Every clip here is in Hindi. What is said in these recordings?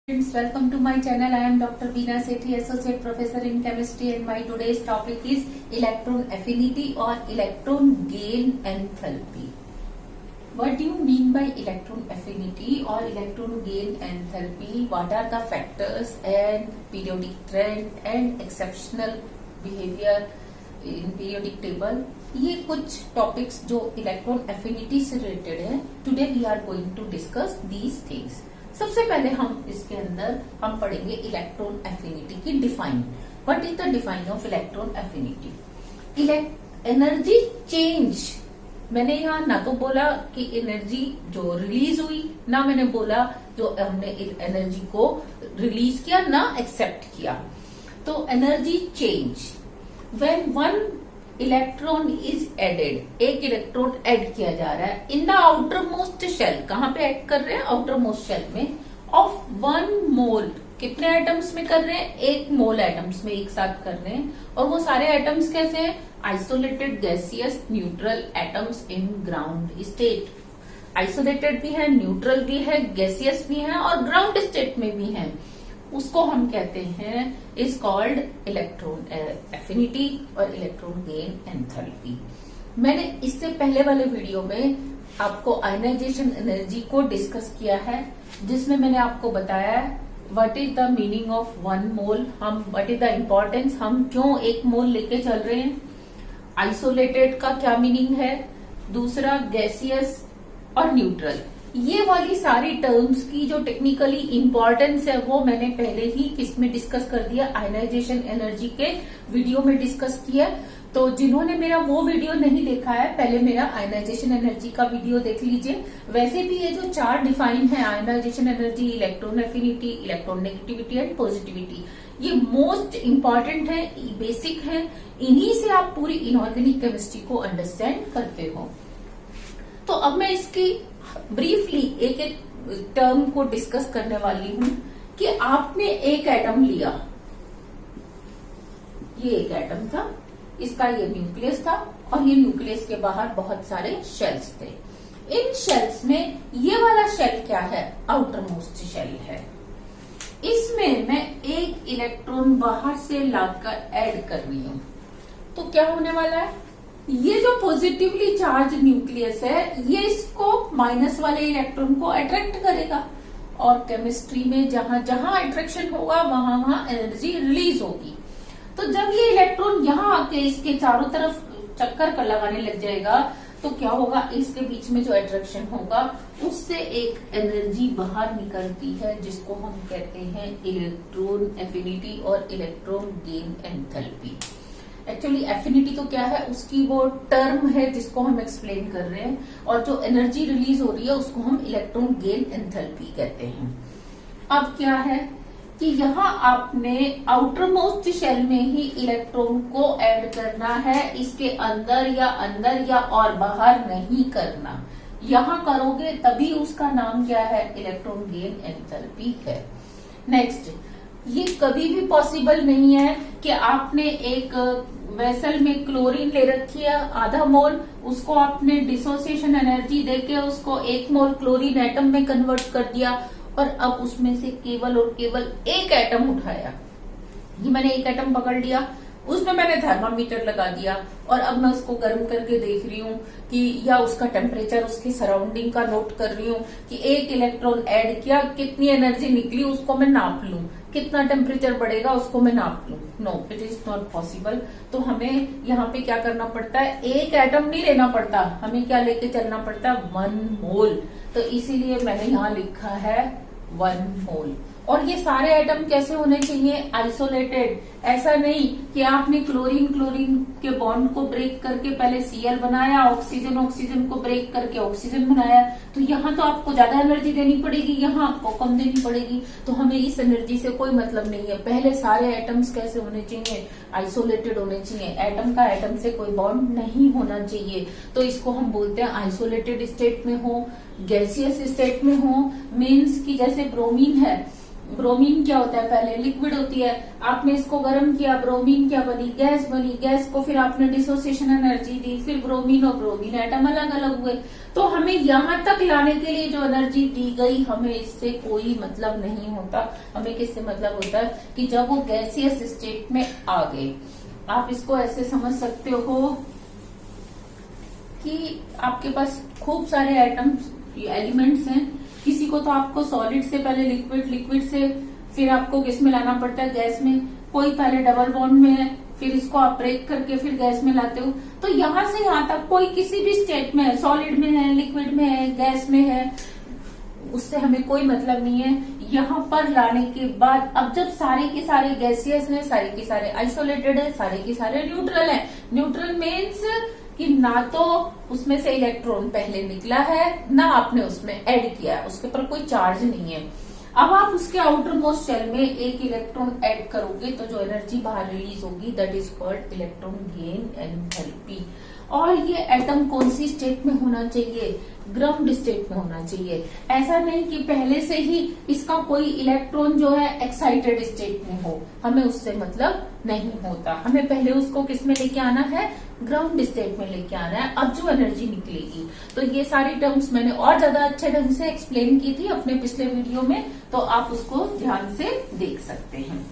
Friends, welcome to my channel. I am Dr. Beena Sethi, Associate Professor in Chemistry, and my today's topic is electron affinity or electron gain enthalpy. What do you mean by electron affinity or electron gain enthalpy? What are the factors and periodic trend and exceptional behavior in periodic table? ये कुछ टॉपिक्स जो इलेक्ट्रॉन एफिनिटी से रिलेटेड है. Today we are going to discuss these things. सबसे पहले हम इसके अंदर हम पढ़ेंगे इलेक्ट्रॉन एफिनिटी की define. What is the define of electron affinity? Energy change. मैंने यहाँ ना तो बोला कि एनर्जी जो रिलीज हुई, ना मैंने बोला जो हमने एनर्जी को रिलीज किया, ना एक्सेप्ट किया. तो energy change when one electron is added, एक इलेक्ट्रॉन ऐड किया जा रहा है in the outer most shell. कहां पे ऐड कर रहे हैं? आउटर मोस्ट शेल में. Of 1 mole. कितने एटम्स में कर रहे हैं? 1 मोल एटम्स में एक साथ कर रहे हैं. और वो सारे एटम्स कैसे हैं? Isolated gaseous neutral atoms in ground state. Isolated भी है, न्यूट्रल भी है, गैसियस भी है और ग्राउंड स्टेट में भी है. उसको हम कहते हैं इज कॉल्ड इलेक्ट्रॉन एफिनिटी और इलेक्ट्रॉन गेन एंथैल्पी. मैंने इससे पहले वाले वीडियो में आपको आयनाइजेशन एनर्जी को डिस्कस किया है, जिसमें मैंने आपको बताया what is the meaning of 1 मोल. हम व्हाट इज द इम्पोर्टेंस, हम क्यों 1 मोल लेके चल रहे हैं. आइसोलेटेड का क्या मीनिंग है. दूसरा गैसियस और न्यूट्रल. ये वाली सारी टर्म्स की जो टेक्निकली इंपॉर्टेंस है वो मैंने पहले ही किसमें डिस्कस कर दिया, आयनाइजेशन एनर्जी के वीडियो में डिस्कस किया. तो जिन्होंने मेरा वो वीडियो नहीं देखा है, पहले मेरा आयनाइजेशन एनर्जी का वीडियो देख लीजिए. वैसे भी ये जो 4 डिफाइन है, ionization energy, electron affinity, electronegativity and positivity, ये मोस्ट इंपॉर्टेंट है, बेसिक है. इन्हीं से आप पूरी इनऑर्गेनिक केमिस्ट्री को अंडरस्टैंड करते हो. तो अब मैं इसकी ब्रीफली एक एक टर्म को डिस्कस करने वाली हूं कि आपने एक एटम लिया. ये एक एटम था, इसका ये न्यूक्लियस था और ये न्यूक्लियस के बाहर बहुत सारे शेल्स थे. इन शेल्स में ये वाला शेल क्या है? आउटर मोस्ट शेल है. इसमें मैं एक इलेक्ट्रॉन बाहर से लाकर ऐड कर रही हूं. तो क्या होने वाला है? ये जो पॉजिटिवली चार्ज न्यूक्लियस है, ये इसको माइनस वाले इलेक्ट्रॉन को अट्रैक्ट करेगा. और केमिस्ट्री में जहां जहां अट्रैक्शन होगा वहां वहां एनर्जी रिलीज होगी. तो जब ये इलेक्ट्रॉन यहां आके इसके चारों तरफ चक्कर कर लगाने लग जाएगा, तो क्या होगा? इसके बीच में जो अट्रैक्शन होगा उससे एक एनर्जी बाहर निकलती है, जिसको हम कहते हैं इलेक्ट्रॉन एफिनिटी और electron gain enthalpy. Actually affinity तो क्या है, उसकी वो टर्म है जिसको हम एक्सप्लेन कर रहे हैं, और जो एनर्जी रिलीज हो रही है उसको हम इलेक्ट्रॉन गेन एंथैल्पी कहते हैं. अब क्या है कि यहाँ आपने आउटर मोस्ट शेल में ही इलेक्ट्रॉन को ऐड करना है, इसके अंदर या और बाहर नहीं करना. यहाँ करोगे तभी उसका नाम क्या है? इलेक्ट्रॉन गेन एंथैल्पी है. नेक्स्ट, ये कभी भी पॉसिबल नहीं है कि आपने एक वेसल में क्लोरीन ले रखी है आधा मोल, उसको आपने डिसोसिएशन एनर्जी देके उसको 1 मोल क्लोरीन एटम में कन्वर्ट कर दिया और अब उसमें से केवल और केवल एक एटम उठाया. ये मैंने एक एटम पकड़ लिया, उसमें मैंने थर्मामीटर लगा दिया और अब मैं उसको गर्म करके देख रही हूँ कि, या उसका टेम्परेचर, उसकी सराउंडिंग का नोट कर रही हूँ कि एक इलेक्ट्रॉन ऐड किया, कितनी एनर्जी निकली उसको मैं नाप लूं, कितना टेम्परेचर बढ़ेगा उसको मैं नाप लूं. No, it is not possible. तो हमें यहाँ पे क्या करना पड़ता है? एक एटम नहीं लेना पड़ता, हमें क्या लेके चलना पड़ता है? 1 मोल. तो इसीलिए मैंने यहाँ लिखा है 1 मोल. और ये सारे एटम कैसे होने चाहिए? आइसोलेटेड. ऐसा नहीं कि आपने क्लोरीन के बॉन्ड को ब्रेक करके पहले Cl बनाया, ऑक्सीजन को ब्रेक करके ऑक्सीजन बनाया. तो यहाँ तो आपको ज्यादा एनर्जी देनी पड़ेगी, यहाँ आपको कम देनी पड़ेगी. तो हमें इस एनर्जी से कोई मतलब नहीं है. पहले सारे एटम्स कैसे होने चाहिए? आइसोलेटेड होने चाहिए. एटम का एटम से कोई बॉन्ड नहीं होना चाहिए. तो इसको हम बोलते हैं आइसोलेटेड स्टेट में हो, गैसियस स्टेट में हो. मीन्स की जैसे ब्रोमीन है, ब्रोमीन क्या होता है, पहले लिक्विड होती है, आपने इसको गर्म किया, ब्रोमीन क्या बनी, गैस बनी, गैस को फिर आपने डिसोसिएशन एनर्जी दी, फिर ब्रोमीन और ब्रोमीन एटम अलग अलग हुए। तो हमें यहाँ तक लाने के लिए जो एनर्जी दी गई, हमें इससे कोई मतलब नहीं होता। हमें किससे मतलब होता है कि जब वो गैसियस स्टेट में आ गए। आप इसको ऐसे समझ सकते हो कि आपके पास खूब सारे एटम्स एलिमेंट्स हैं, किसी को तो आपको सॉलिड से पहले लिक्विड, लिक्विड से फिर आपको किस में लाना पड़ता है, गैस में, कोई पहले डबल बॉन्ड में है, फिर इसको आप ब्रेक करके फिर गैस में लाते हो। तो यहां से यहां तक कोई किसी भी स्टेट में है, सॉलिड में है, लिक्विड में है, गैस में है, उससे हमें कोई मतलब नहीं है। यहाँ पर लाने के बाद अब जब सारे के सारे गैसियस हैं, सारे के सारे आइसोलेटेड है, सारे के सारे न्यूट्रल है। न्यूट्रल मीन्स कि ना तो उसमें से इलेक्ट्रॉन पहले निकला है, ना आपने उसमें ऐड किया है, उसके ऊपर कोई चार्ज नहीं है। अब आप उसके आउटर मोस्ट शेल में एक इलेक्ट्रॉन ऐड करोगे तो जो एनर्जी बाहर रिलीज होगी that is called electron gain enthalpy. और ये एटम कौन सी स्टेट में होना चाहिए, ग्राउंड स्टेट में होना चाहिए। ऐसा नहीं कि पहले से ही इसका कोई इलेक्ट्रॉन जो है एक्साइटेड स्टेट में हो, हमें उससे मतलब नहीं होता। हमें पहले उसको किस में लेके आना है, ग्राउंड स्टेट में लेके आना है। अब जो एनर्जी निकलेगी, तो ये सारी टर्म्स मैंने और ज्यादा अच्छे ढंग से एक्सप्लेन की थी अपने पिछले वीडियो में, तो आप उसको ध्यान से देख सकते हैं।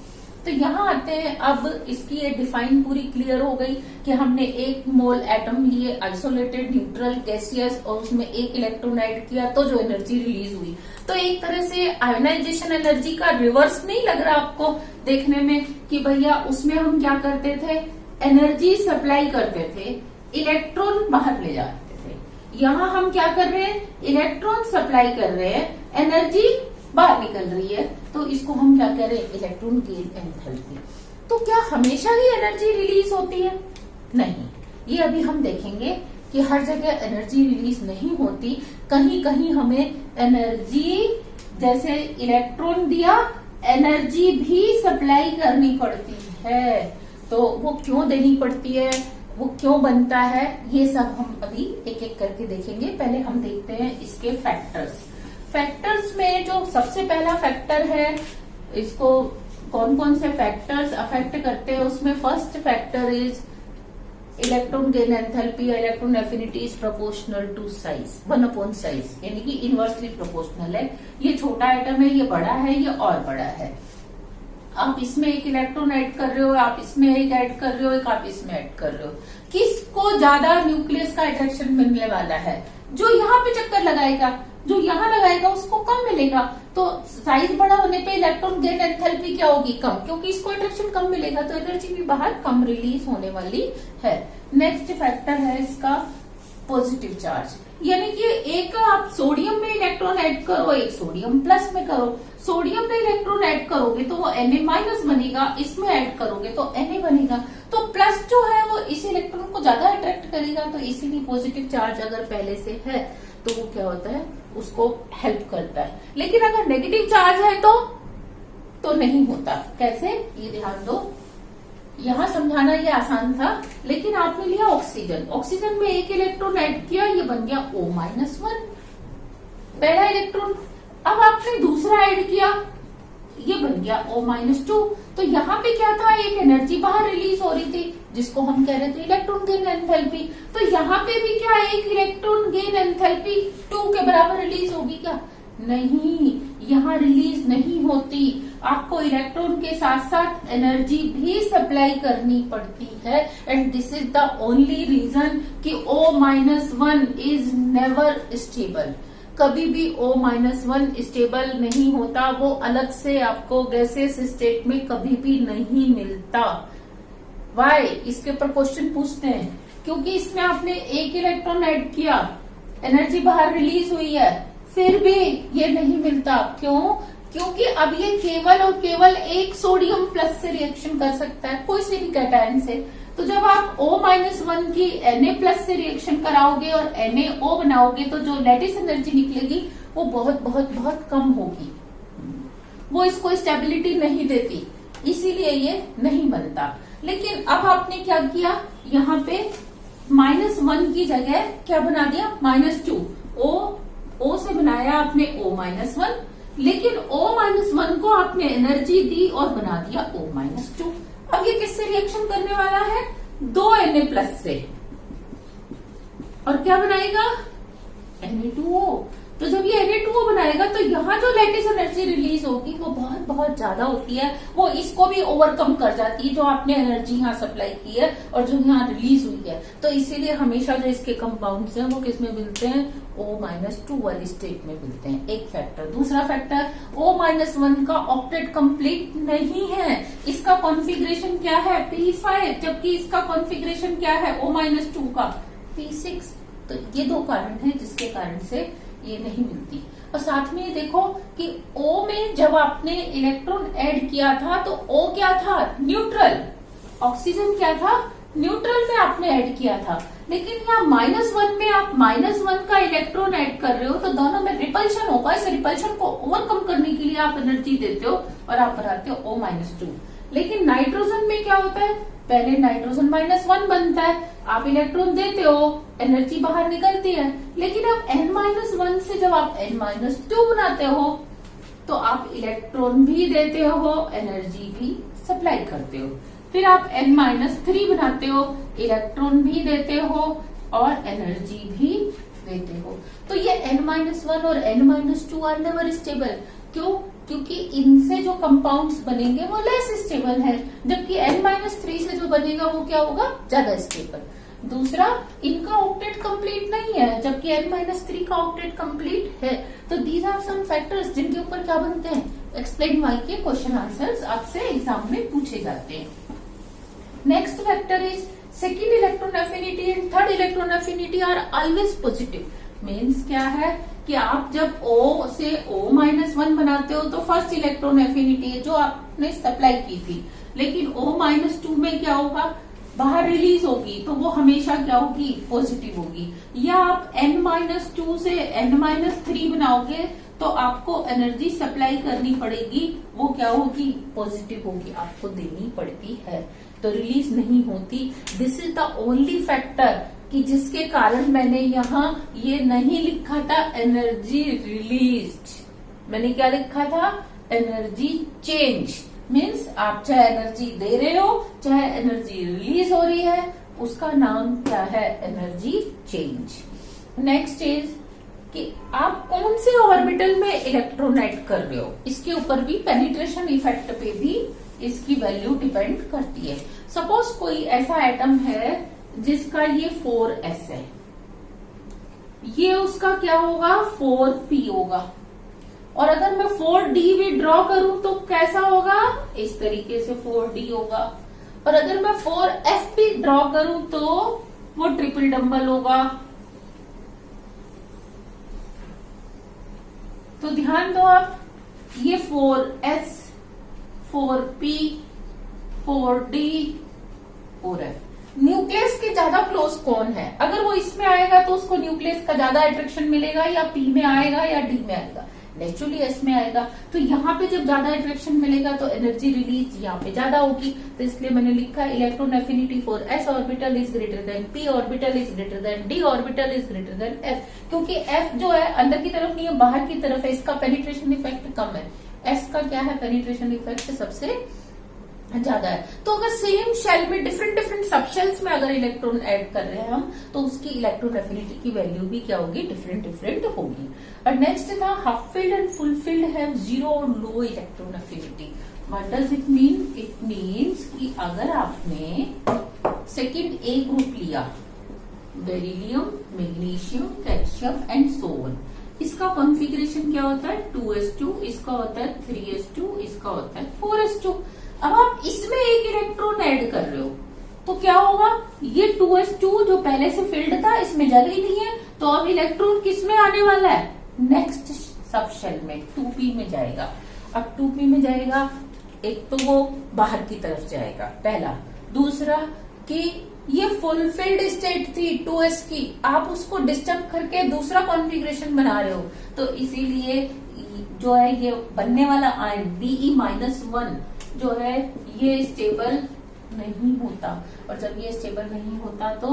तो यहाँ आते हैं, अब इसकी ये डिफाइन पूरी क्लियर हो गई कि हमने एक मोल एटम लिए, आइसोलेटेड, न्यूट्रल, गैसियस, और उसमें एक इलेक्ट्रॉन ऐड किया तो जो एनर्जी रिलीज हुई। तो एक तरह से आयोनाइजेशन एनर्जी का रिवर्स नहीं लग रहा आपको देखने में कि भैया उसमें हम क्या करते थे, एनर्जी सप्लाई करते थे, इलेक्ट्रॉन बाहर ले जाते थे। यहाँ हम क्या कर रहे हैं, इलेक्ट्रॉन सप्लाई कर रहे हैं, एनर्जी बाहर निकल रही है, तो इसको हम क्या कह रहे हैं, इलेक्ट्रॉन गेन एंथैल्पी। तो क्या हमेशा ही एनर्जी रिलीज होती है, नहीं, ये अभी हम देखेंगे कि हर जगह एनर्जी रिलीज नहीं होती। कहीं कहीं हमें एनर्जी, जैसे इलेक्ट्रॉन दिया, एनर्जी भी सप्लाई करनी पड़ती है। तो वो क्यों देनी पड़ती है, वो क्यों बनता है, ये सब हम अभी एक एक करके देखेंगे। पहले हम देखते हैं इसके फैक्टर्स। फैक्टर्स में जो सबसे पहला फैक्टर है, इसको कौन कौन से फैक्टर्स अफेक्ट करते हैं, उसमें first factor is electron gain enthalpy. Electron affinity is proportional to size, 1/साइज, यानी कि इनवर्सली प्रोपोर्शनल है। ये छोटा आइटम है, ये बड़ा है, ये और बड़ा है। आप इसमें एक इलेक्ट्रॉन ऐड कर रहे हो, आप इसमें एक ऐड कर रहे हो, एक आप इसमें ऐड कर रहे हो, किसको ज्यादा न्यूक्लियस का अट्रैक्शन मिलने वाला है, जो यहाँ पे चक्कर लगाएगा, जो यहाँ लगाएगा उसको कम मिलेगा। तो साइज बड़ा होने पे इलेक्ट्रॉन गेन एंथैल्पी क्या होगी, कम, क्योंकि इसको अट्रैक्शन कम मिलेगा, तो एनर्जी भी बाहर कम रिलीज होने वाली है। नेक्स्ट फैक्टर है इसका पॉजिटिव चार्ज, यानी कि एक आप सोडियम में इलेक्ट्रॉन ऐड करो, एक सोडियम प्लस में करो। सोडियम में इलेक्ट्रॉन ऐड करोगे तो वो Na- बनेगा, इसमें ऐड करोगे तो Na बनेगा। तो प्लस जो है वो इस इलेक्ट्रॉन को ज्यादा अट्रैक्ट करेगा, तो इसीलिए पॉजिटिव चार्ज अगर पहले से है तो वो क्या होता है, उसको हेल्प करता है। लेकिन अगर नेगेटिव चार्ज है तो नहीं होता। कैसे, ये ध्यान दो, यहाँ समझाना ये आसान था, लेकिन आपने लिया ऑक्सीजन, ऑक्सीजन में एक इलेक्ट्रॉन ऐड किया, ये बन गया O-1, पहला इलेक्ट्रॉन। अब आपने दूसरा ऐड किया, ये बन गया O-2। तो यहाँ पे क्या था, एक एनर्जी बाहर रिलीज हो रही थी, जिसको हम कह रहे थे इलेक्ट्रॉन गेन एंथैल्पी। तो यहाँ पे भी क्या, एक इलेक्ट्रॉन गेन एंथैल्पी 2 के बराबर रिलीज होगी क्या, नहीं, यहाँ रिलीज नहीं होती। आपको इलेक्ट्रॉन के साथ साथ एनर्जी भी सप्लाई करनी पड़ती है, and this is the only reason कि O-1 इज नेवर स्टेबल। कभी भी O-1 स्टेबल नहीं होता, वो अलग से आपको गैसियस स्टेट में कभी भी नहीं मिलता। वाई, इसके ऊपर क्वेश्चन पूछते हैं, क्योंकि इसमें आपने एक इलेक्ट्रॉन ऐड किया, एनर्जी बाहर रिलीज हुई है, फिर भी ये नहीं मिलता। क्यों, क्योंकि अब ये केवल और केवल एक सोडियम प्लस से रिएक्शन कर सकता है, कोई से भी कैटायन से। तो जब आप O-1 की Na+ से रिएक्शन कराओगे और NaO बनाओगे, तो जो लैटिस एनर्जी निकलेगी वो बहुत बहुत बहुत कम होगी, वो इसको स्टेबिलिटी नहीं देती, इसीलिए ये नहीं बनता। लेकिन अब आपने क्या किया, यहाँ पे -1 की जगह क्या बना दिया, -2। O से बनाया आपने O-1, लेकिन O-1 को आपने एनर्जी दी और बना दिया O-2। अब ये किससे रिएक्शन करने वाला है? 2 Na+ से, और क्या बनाएगा? Na2O। तो जब ये Na2O बनाएगा तो यहाँ जो लैटिस एनर्जी रिलीज होगी वो बहुत बहुत ज्यादा होती है, वो इसको भी ओवरकम कर जाती है जो आपने एनर्जी यहाँ सप्लाई की है और जो यहाँ रिलीज हुई है। तो इसीलिए हमेशा जो इसके कंपाउंड्स हैं वो किस में मिलते हैं? O-2 वाली स्टेट में मिलते हैं। एक फैक्टर। दूसरा फैक्टर, O-1 का ऑक्टेट कंप्लीट नहीं है, इसका कॉन्फ़िगरेशन क्या है? P5, जबकि इसका कॉन्फ़िगरेशन क्या है O-2 का? P6। तो ये 2 कारण हैं जिसके कारण से ये नहीं मिलती। और साथ में ये देखो कि O में जब आपने इलेक्ट्रॉन ऐड किया था तो O क्या था? न्यूट्रल। ऑक्सीजन क्या था? न्यूट्रल में आपने ऐड किया था। लेकिन यहाँ -1 में आप -1 का इलेक्ट्रॉन ऐड कर रहे हो तो दोनों में रिपल्शन होगा। इस रिपल्शन को ओवरकम करने के लिए आप एनर्जी देते हो और आप बनाते हो O-2। लेकिन नाइट्रोजन में क्या होता है? पहले नाइट्रोजन -1 बनता है, आप इलेक्ट्रॉन देते हो, एनर्जी बाहर निकलती है। लेकिन अब N-1 से जब आप N-2 बनाते हो तो आप इलेक्ट्रॉन भी देते हो, एनर्जी भी सप्लाई करते हो। फिर आप N-3 बनाते हो, इलेक्ट्रॉन भी देते हो और एनर्जी भी देते हो। तो ये N-1 और N-2 आर नेवर स्टेबल। क्यों? क्योंकि इनसे जो कंपाउंड्स बनेंगे वो लेस स्टेबल है, जबकि N-3 से जो बनेगा वो क्या होगा? ज्यादा स्टेबल। दूसरा, इनका ऑक्टेट कंप्लीट नहीं है, जबकि N-3 का ऑक्टेट कंप्लीट है। तो दीज आर सम फैक्टर्स जिनके ऊपर क्या बनते हैं? एक्सप्लेन वाई के क्वेश्चन आंसर्स आपसे एग्जाम में पूछे जाते हैं। Next factor is second electron affinity and third electron affinity are always positive. Means क्या है कि आप जब O से O-1 बनाते हो तो फर्स्ट इलेक्ट्रॉन एफिनिटी जो आपने सप्लाई की थी, लेकिन O-2 में क्या होगा? बाहर रिलीज होगी तो वो हमेशा क्या होगी? पॉजिटिव होगी। या आप N-2 से N-3 बनाओगे तो आपको एनर्जी सप्लाई करनी पड़ेगी, वो क्या होगी? पॉजिटिव होगी, आपको देनी पड़ती है, तो रिलीज नहीं होती। This is the only factor कि जिसके कारण मैंने यहाँ ये नहीं लिखा था एनर्जी रिलीज्ड, मैंने क्या लिखा था? Energy change. मीन्स आप चाहे एनर्जी दे रहे हो चाहे एनर्जी रिलीज हो रही है, उसका नाम क्या है? Energy change. नेक्स्ट इज कि आप कौन से ऑर्बिटल में इलेक्ट्रॉन ऐड कर रहे हो, इसके ऊपर भी, पेनिट्रेशन इफेक्ट पे भी इसकी वैल्यू डिपेंड करती है। सपोज कोई ऐसा एटम है जिसका ये 4s है, ये उसका क्या होगा? 4p होगा। और अगर मैं 4d भी ड्रॉ करूं तो कैसा होगा? इस तरीके से 4d होगा। और अगर मैं 4f भी ड्रॉ करूं तो वो ट्रिपल डबल होगा। तो ध्यान दो आप, ये 4s, 4p, 4d, 4f। Nucleus के ज्यादा क्लोज कौन है? अगर वो इसमें आएगा तो उसको न्यूक्लियस का ज्यादा अट्रैक्शन मिलेगा, या पी में आएगा या डी में आएगा? नेचुरली एस में आएगा। तो यहाँ पे जब ज्यादा अट्रैक्शन मिलेगा तो एनर्जी रिलीज यहाँ पे ज्यादा होगी। तो इसलिए मैंने लिखा electron affinity for S orbital is greater than P orbital is greater than D orbital is greater than F. क्योंकि एफ जो है अंदर की तरफ नहीं है, बाहर की तरफ है, इसका पेनिट्रेशन इफेक्ट कम है। एस का क्या है? पेनिट्रेशन इफेक्ट सबसे ज्यादा है। तो अगर सेम शेल में डिफरेंट डिफरेंट सब शेल्स में अगर इलेक्ट्रॉन ऐड कर रहे हैं हम, तो उसकी इलेक्ट्रॉन एफिनिटी की वैल्यू भी क्या होगी? डिफरेंट डिफरेंट होगी। और नेक्स्ट था half filled and full filled have zero और low electron affinity. What does it mean? It means कि अगर आपने सेकेंड ए ग्रुप लिया, beryllium, magnesium, calcium and so on, इसका कॉन्फ़िगरेशन क्या होता है? 2s2, इसका होता है 3s2, इसका होता है 4s2। अब आप इसमें एक इलेक्ट्रॉन ऐड कर रहे हो तो क्या होगा? ये 2s2 जो पहले से फिल्ड था इसमें जगह ही नहीं है, तो अब इलेक्ट्रॉन किस में आने वाला है? नेक्स्ट सब शेल में 2p में जाएगा। अब 2p में जाएगा, एक तो वो बाहर की तरफ जाएगा, पहला। दूसरा कि ये फुलफिल्ड स्टेट थी 2s की, आप उसको डिस्टर्ब करके दूसरा कॉन्फ़िगरेशन बना रहे हो, तो इसीलिए जो है ये बनने वाला आयन Be-1 जो है ये स्टेबल नहीं होता। और जब ये स्टेबल नहीं होता तो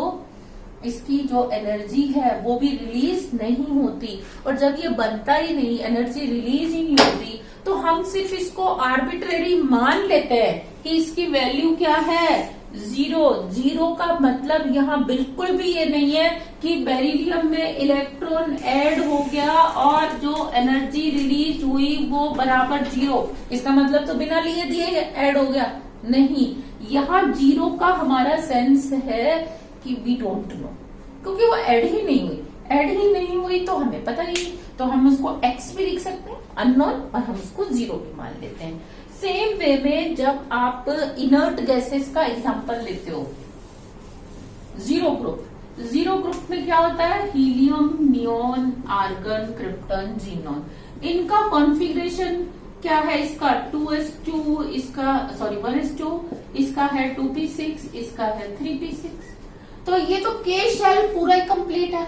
इसकी जो एनर्जी है वो भी रिलीज नहीं होती, और जब ये बनता ही नहीं, एनर्जी रिलीज ही नहीं होती, तो हम सिर्फ इसको आर्बिट्रेरी मान लेते हैं कि इसकी वैल्यू क्या है, 0। 0 का मतलब यहाँ बिल्कुल भी ये नहीं है कि बेरिलियम में इलेक्ट्रॉन ऐड हो गया और जो एनर्जी रिलीज हुई वो बराबर 0। इसका मतलब तो बिना लिए दिए ऐड हो गया, नहीं। यहाँ 0 का हमारा सेंस है कि वी डोंट नो, क्योंकि वो ऐड ही नहीं हुई। ऐड ही नहीं हुई तो हमें पता ही, तो हम उसको x भी लिख सकते हैं अननोन, और हम उसको 0 भी मान लेते हैं। सेम वे में जब आप इनर्ट गैसेस का एग्जांपल लेते हो, जीरो ग्रुप में क्या होता है, helium, neon, argon, krypton, xenon. इनका कॉन्फ़िगरेशन क्या है, इसका 2s2, इसका 1s2, इसका है 2p6, इसका है 3p6। तो ये तो K शेल पूरा ही कंप्लीट है,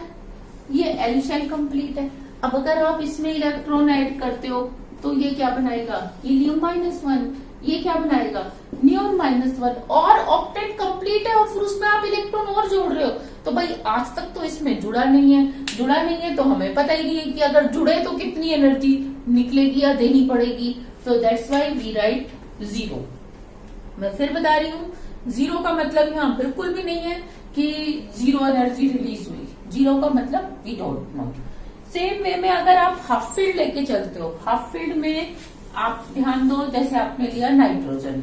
ये L शेल कंप्लीट है। अब अगर आप इसमें इलेक्ट्रॉन ऐड करते हो तो ये क्या बनाएगा, हीलियम -1, ये क्या बनाएगा, नियोन -1, और ऑक्टेट कंप्लीट है, और फिर उसमें आप इलेक्ट्रॉन और जोड़ रहे हो। तो भाई आज तक तो इसमें जुड़ा नहीं है, तो हमें पता ही नहीं है कि अगर जुड़े तो कितनी एनर्जी निकलेगी या देनी पड़ेगी। तो दैट्स व्हाई वी राइट 0। मैं फिर बता रही हूँ, 0 का मतलब यहाँ बिल्कुल भी नहीं है कि 0 एनर्जी रिलीज हुई। 0 का मतलब we don't know. Same way में अगर आप हाफ फील्ड लेके चलते हो, हाफ फील्ड में आप ध्यान दो, जैसे आपने लिया नाइट्रोजन,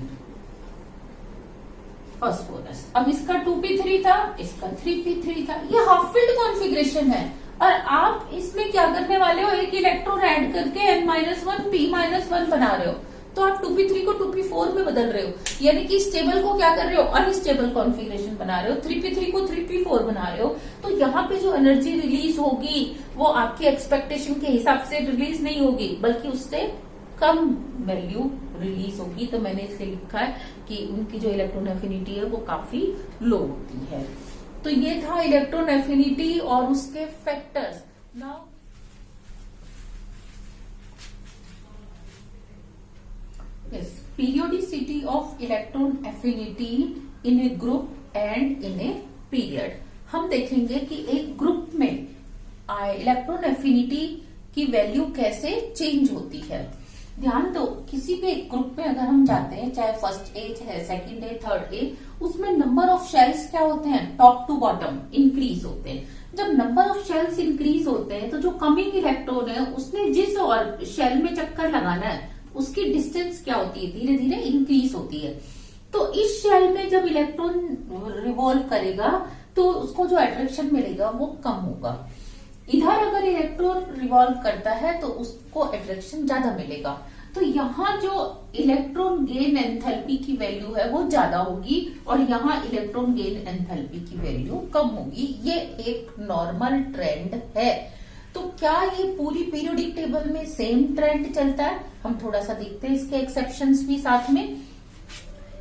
फास्फोरस, अब इसका 2p3 था, इसका 3p3 था, ये हाफ फील्ड कॉन्फ़िगरेशन है। और आप इसमें क्या करने वाले हो, एक इलेक्ट्रॉन ऐड करके n-1 p-1 बना रहे हो, तो आप 2p3 को 2p4 में बदल रहे हो, यानी कि स्टेबल को क्या कर रहे हो, अनस्टेबल कॉन्फ़िगरेशन बना रहे हो, 3p3 को 3p4 बना रहे हो। तो यहाँ पे जो एनर्जी रिलीज होगी वो आपकी एक्सपेक्टेशन के हिसाब से रिलीज नहीं होगी, बल्कि उससे कम वैल्यू रिलीज होगी। तो मैंने इसलिए लिखा है कि उनकी जो इलेक्ट्रॉन एफिनिटी है वो काफी लो होती है। तो ये था इलेक्ट्रॉन एफिनिटी और उसके factors. Now yes, periodicity of electron affinity in a group and in a period। हम देखेंगे कि एक ग्रुप में इलेक्ट्रॉन एफिनिटी की वैल्यू कैसे चेंज होती है। ध्यान दो, किसी भी एक ग्रुप में अगर हम जाते हैं, चाहे फर्स्ट ए है, सेकंड ए, थर्ड ए, उसमें नंबर ऑफ शेल्स क्या होते हैं, टॉप टू बॉटम इंक्रीज होते हैं। जब नंबर ऑफ शेल्स इंक्रीज होते हैं तो जो कमिंग इलेक्ट्रॉन है उसने जिस और शेल में चक्कर लगाना है उसकी डिस्टेंस क्या होती है, धीरे धीरे इंक्रीज होती है। तो इस शेल में जब इलेक्ट्रॉन रिवॉल्व करेगा तो उसको जो अट्रैक्शन मिलेगा वो कम होगा। इधर अगर इलेक्ट्रॉन रिवॉल्व करता है तो उसको अट्रैक्शन ज्यादा मिलेगा। तो यहाँ जो इलेक्ट्रॉन गेन एंथैल्पी की वैल्यू है वो ज्यादा होगी और यहाँ इलेक्ट्रॉन गेन एंथैल्पी की वैल्यू कम होगी। ये एक नॉर्मल ट्रेंड है। तो क्या ये पूरी पीरियोडिक टेबल में सेम ट्रेंड चलता है? हम थोड़ा सा देखते हैं इसके एक्सेप्शंस भी साथ में।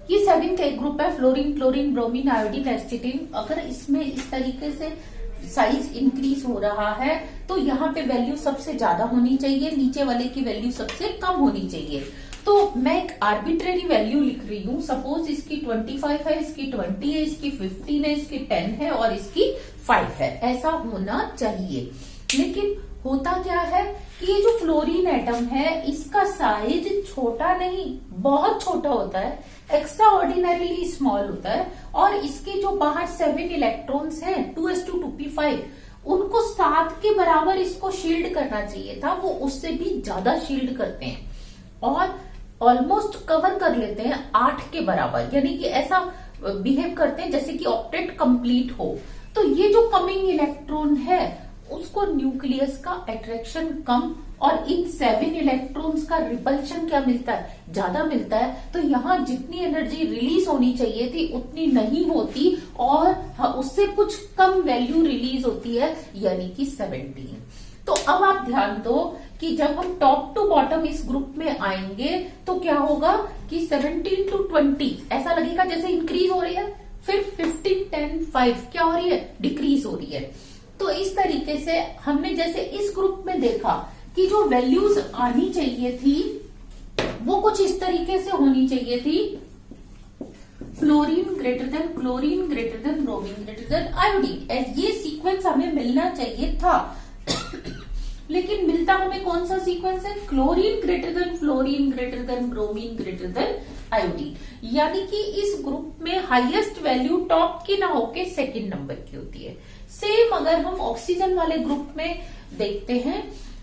ये 7th एक ग्रुप है, फ्लोरीन, क्लोरीन, ब्रोमीन, आयोडीन, एस्टिटीन। अगर इसमें इस तरीके से साइज इंक्रीज हो रहा है तो यहाँ पे वैल्यू सबसे ज्यादा होनी चाहिए, नीचे वाले की वैल्यू सबसे कम होनी चाहिए। तो मैं एक आर्बिट्रेरी वैल्यू लिख रही हूँ। सपोज इसकी 25 है, इसकी 20 है, इसकी 15 है, इसकी 10 है और इसकी 5 है। ऐसा होना चाहिए। लेकिन होता क्या है कि ये जो फ्लोरीन एटम है इसका साइज छोटा नहीं, बहुत छोटा होता है, एक्स्ट्रा ऑर्डिनरीली स्मॉल होता है। और इसके जो बाहर 7 इलेक्ट्रॉन्स हैं 2s2 2p5, उनको 7 के बराबर इसको शील्ड करना चाहिए था, वो उससे भी ज्यादा शील्ड करते हैं और ऑलमोस्ट कवर कर लेते हैं 8 के बराबर। यानी कि ऐसा बिहेव करते हैं जैसे कि ऑक्टेट कंप्लीट हो। तो ये जो कमिंग इलेक्ट्रॉन है उसको न्यूक्लियस का अट्रैक्शन कम और इन 7 इलेक्ट्रॉन्स का रिपल्शन क्या मिलता है, ज्यादा मिलता है। तो यहाँ जितनी एनर्जी रिलीज होनी चाहिए थी उतनी नहीं होती और उससे कुछ कम वैल्यू रिलीज होती है, यानी कि 17। तो अब आप ध्यान दो कि जब हम टॉप टू बॉटम इस ग्रुप में आएंगे तो क्या होगा कि 17 to 20 ऐसा लगेगा जैसे इंक्रीज हो रही है, फिर 15 10 5 क्या हो रही है, डिक्रीज हो रही है। तो इस तरीके से हमने जैसे इस ग्रुप में देखा कि जो वैल्यूज आनी चाहिए थी वो कुछ इस तरीके से होनी चाहिए थी। Fluorine greater than bromine greater than iodine. ये सीक्वेंस हमें मिलना चाहिए था लेकिन मिलता हमें कौन सा सीक्वेंस है? Chlorine greater than bromine greater than iodine. यानी कि इस ग्रुप में हाईएस्ट वैल्यू टॉप की ना होके सेकंड नंबर की होती है। सेम अगर हम ऑक्सीजन वाले ग्रुप में देखते हैं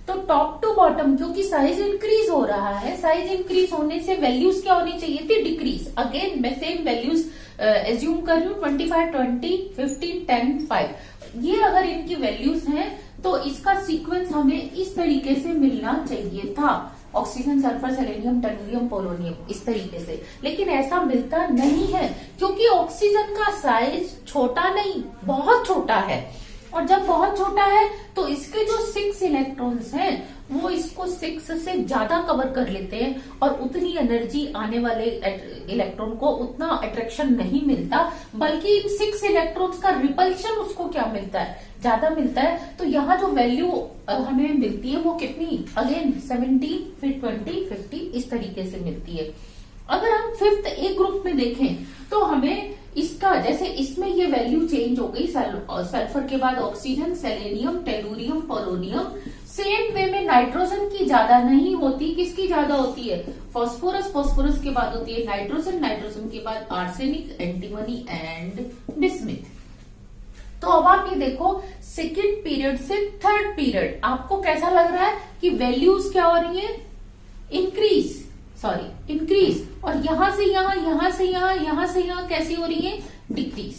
तो टॉप टू बॉटम, क्योंकि साइज इंक्रीज हो रहा है, साइज इंक्रीज होने से वैल्यूज क्या होनी चाहिए थी? डिक्रीज। अगेन मैं सेम वैल्यूज एज्यूम कर रही हूँ, 25, 20, 15, 10, 5। ये अगर इनकी वैल्यूज हैं तो इसका सीक्वेंस हमें इस तरीके से मिलना चाहिए था, oxygen, sulphur, selenium, tellurium, polonium, इस तरीके से। लेकिन ऐसा मिलता नहीं है क्योंकि ऑक्सीजन का साइज छोटा नहीं, बहुत छोटा है। और जब बहुत छोटा है तो इसके जो 6 इलेक्ट्रॉन्स हैं वो इसको 6 से ज्यादा कवर कर लेते हैं और उतनी एनर्जी आने वाले इलेक्ट्रॉन को उतना अट्रैक्शन नहीं मिलता, बल्कि इन 6 इलेक्ट्रॉन्स का रिपल्शन उसको क्या मिलता है? ज्यादा मिलता है। तो यहाँ जो वैल्यू हमें मिलती है वो कितनी? अगेन 17, फिर 20, 50, इस तरीके से मिलती है। अगर हम 5th ए ग्रुप में देखें तो हमें इसका, जैसे इसमें ये वैल्यू चेंज हो गई, सल्फर के बाद oxygen, selenium, tellurium, polonium. Same way में नाइट्रोजन की ज्यादा नहीं होती, किसकी ज्यादा होती है? फास्फोरस, फास्फोरस के बाद होती है नाइट्रोजन, नाइट्रोजन के बाद आर्सेनिक, एंटीमनी एंड बिस्मिथ। तो अब आप ये देखो, सेकेंड पीरियड से थर्ड पीरियड आपको कैसा लग रहा है कि वैल्यूज क्या हो रही है? इंक्रीज, और यहां से यहां, यहां से यहां, यहां से यहां कैसी हो रही है? डिक्रीज।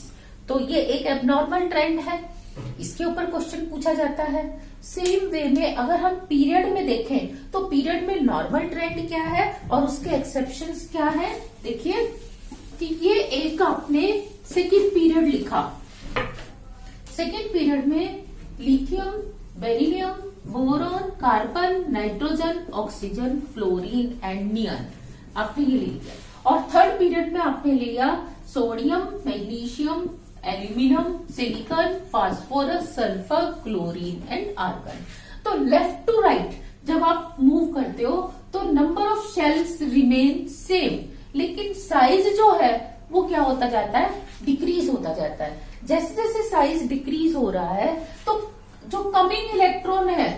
तो ये एक एबनॉर्मल ट्रेंड है, इसके ऊपर क्वेश्चन पूछा जाता है। सेम वे में अगर हम पीरियड में देखें तो पीरियड में नॉर्मल ट्रेंड क्या है और उसके एक्सेप्शंस क्या है? देखिए कि ये एक आपने सेकेंड पीरियड लिखा, सेकेंड पीरियड में lithium, beryllium, boron, carbon, nitrogen, oxygen, fluorine and neon, आपने ये लिया। और थर्ड पीरियड में आपने लिया sodium, magnesium, aluminium, silicon, phosphorus, sulphur, chlorine and argon. तो लेफ्ट टू राइट जब आप मूव करते हो तो number of shells remain same, लेकिन साइज जो है वो क्या होता जाता है? डिक्रीज होता जाता है। जैसे जैसे साइज डिक्रीज हो रहा है तो जो कमिंग इलेक्ट्रॉन है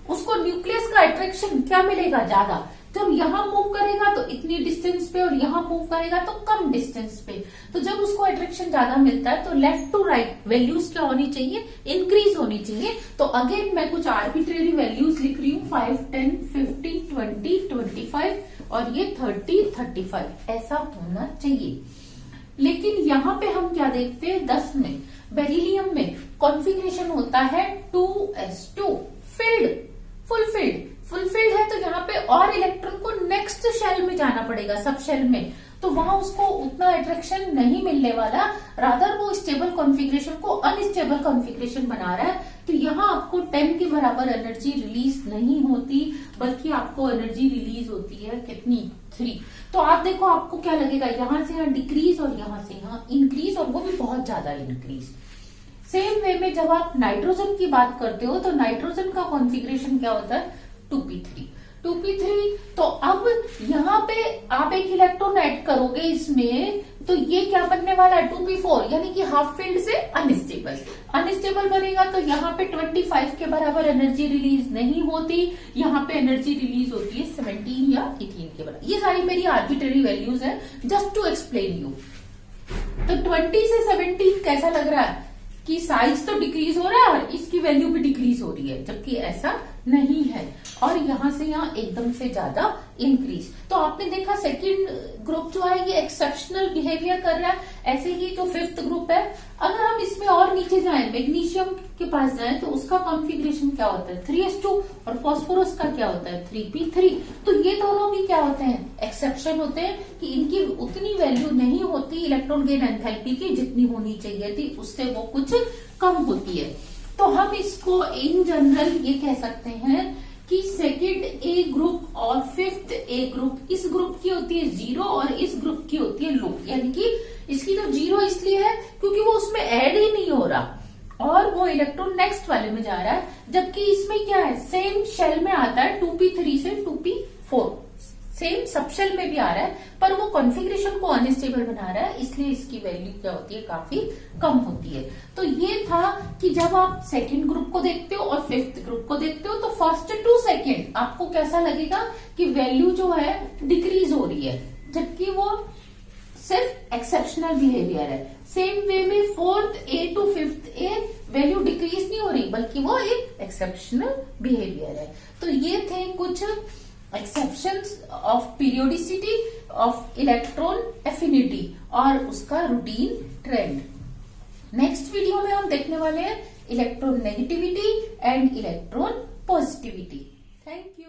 उसको न्यूक्लियस का अट्रैक्शन क्या मिलेगा? ज्यादा। जब यहां मूव करेगा तो इतनी डिस्टेंस पे और यहां मूव करेगा तो कम डिस्टेंस पे। तो जब उसको अट्रैक्शन ज्यादा मिलता है तो लेफ्ट टू राइट वैल्यूज क्या होनी चाहिए? इंक्रीज होनी चाहिए। तो अगेन मैं कुछ आर्बिट्रेरी वैल्यूज लिख रही हूँ, 5, 10, 15, 20, 25 और ये 30, 35 ऐसा होना चाहिए। लेकिन यहाँ पे हम क्या देखते हैं? 10 में बेरिलियम में कॉन्फ़िगरेशन होता है 2s2, फिल्ड, फुलफिल्ड है। तो यहाँ पे और इलेक्ट्रॉन को नेक्स्ट शेल में जाना पड़ेगा, सब शेल में, तो वहां उसको उतना अट्रैक्शन नहीं मिलने वाला, रादर वो स्टेबल कॉन्फ़िगरेशन को अनस्टेबल कॉन्फ़िगरेशन बना रहा है। तो यहाँ आपको 10 के बराबर एनर्जी रिलीज नहीं होती, बल्कि आपको एनर्जी रिलीज होती है कितनी? 3। तो आप देखो आपको क्या लगेगा? यहां से यहां डिक्रीज और यहां से यहां इंक्रीज, और वो भी बहुत ज्यादा इंक्रीज। सेम वे में जब आप नाइट्रोजन की बात करते हो तो नाइट्रोजन का कॉन्फ़िगरेशन क्या होता है? 2p3। तो अब यहाँ पे आप एक इलेक्ट्रॉन ऐड करोगे इसमें, तो ये क्या बनने वाला है? 2p4, यानी कि हाफ फील्ड से अनस्टेबल बनेगा। तो यहाँ पे 25 के बराबर एनर्जी रिलीज नहीं होती, यहाँ पे एनर्जी रिलीज होती है 17 या 18 के बराबर। ये सारी मेरी आर्बिट्रेरी वैल्यूज है, जस्ट टू एक्सप्लेन यू। तो 20 से 17 कैसा लग रहा है कि साइज तो डिक्रीज हो रहा है और इसकी वैल्यू भी डिक्रीज हो रही है, जबकि ऐसा नहीं है। और यहां से यहां एकदम से ज्यादा इंक्रीज। तो आपने देखा सेकंड ग्रुप जो है ये एक्सेप्शनल बिहेवियर कर रहा है। ऐसे ही जो 5th ग्रुप है, अगर हम इसमें और नीचे जाएं, मैग्नीशियम के पास जाएं, तो उसका कॉन्फ़िगरेशन क्या होता है? 3s2, और फास्फोरस का क्या होता है? 3p3। तो ये दोनों भी क्या होते हैं? एक्सेप्शन होते हैं कि इनकी उतनी वैल्यू नहीं होती इलेक्ट्रॉन गेन एंथैल्पी की जितनी होनी चाहिए थी, उससे वो कुछ कम होती है। तो हम इसको इन जनरल ये कह सकते हैं कि सेकेंड ए ग्रुप और 5th ए ग्रुप, इस ग्रुप की होती है 0 और इस ग्रुप की होती है लो। यानी कि इसकी तो 0 इसलिए है क्योंकि वो उसमें ऐड ही नहीं हो रहा और वो इलेक्ट्रॉन नेक्स्ट वाले में जा रहा है, जबकि इसमें क्या है? सेम शेल में आता है 2p3 से 2p4, सेम सब शेल में भी आ रहा है, पर वो कॉन्फ़िगरेशन को अनस्टेबल बना रहा है, इसलिए इसकी वैल्यू क्या होती है, काफी कम होती है। तो ये था कि जब आप सेकंड ग्रुप को देखते हो और फिफ्थ ग्रुप को देखते हो, तो फर्स्ट टू सेकंड आपको कैसा लगेगा कि वैल्यू जो है डिक्रीज हो रही है, जबकि वो सिर्फ एक्सेप्शनल बिहेवियर है। सेम वे में fourth A to fifth A value decrease नहीं हो रही, बल्कि वो एक एक्सेप्शनल बिहेवियर है। तो ये थे कुछ exceptions of periodicity of electron affinity और उसका रूटीन ट्रेंड। नेक्स्ट वीडियो में हम देखने वाले हैं electron negativity and electron positivity. Thank you.